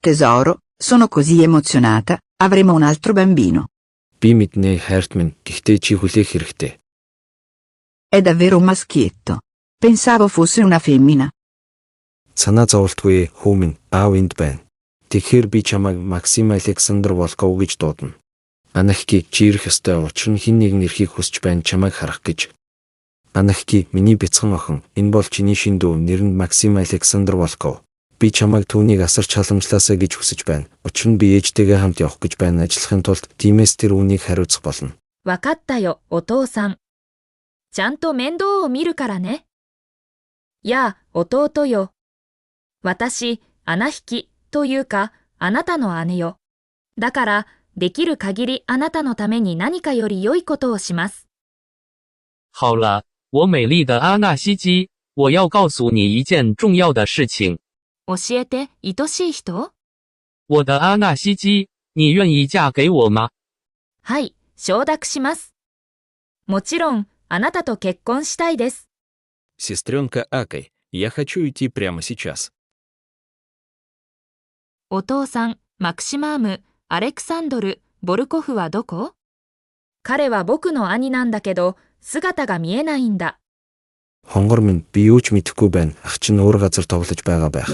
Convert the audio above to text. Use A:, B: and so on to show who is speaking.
A: Tesoro, sono così emozionata, avremo un altro bambino.
B: Би мэднэ хайрт минь, гэхдээ чи хүлээх хэрэгтэй.
A: È davvero un maschietto. Pensavo fosse una femmina.
B: Санаа зовлтгүй хүү минь аав энд байна. Тэгэхээр би чамайг Максим Александр Волков гэж дуудана. Анахки чи ирэх ёстой, учир нь хэн нэгэн ирэхийг хүсэж байна чамайг харах гэж. Анахки миний бяцхан охин, энэ бол чиний шин дүү, нэр нь Максим Александр Волков. Би чамайг түүнийг асарч халамжлаасаа гэж хүсэж байна. Учир нь би ээжтэйгээ хамт явах гэж байна. Ажиллахын тулд тиймээс тэр үүнийг хариуцах болно.
C: わかったよ、お父さん。ちゃんと面倒を見るからね。やあ、弟よ。私、穴引きというか、あなたの姉よ。だから、できる限りあなたのために何かより良いことをします。
D: 好了，我美丽的阿纳西基，我要告诉你一件重要的事情。
C: 教えて、愛しい人？
D: 我的阿纳西基，你愿意嫁给我吗？
C: はい、承諾します。もちろん、あなたと結婚したいです。
B: Сестренка Акай, я хочу идти прямо сейчас.
C: お父さん、マクシマーム、アレクサンドル、ボルコフはどこ？彼は僕の兄なんだけど、姿が見えないんだ。
B: Хонгор минь би юу ч мэдэхгүй байна. Ах чинь өөр газар тоглож байгаа байх.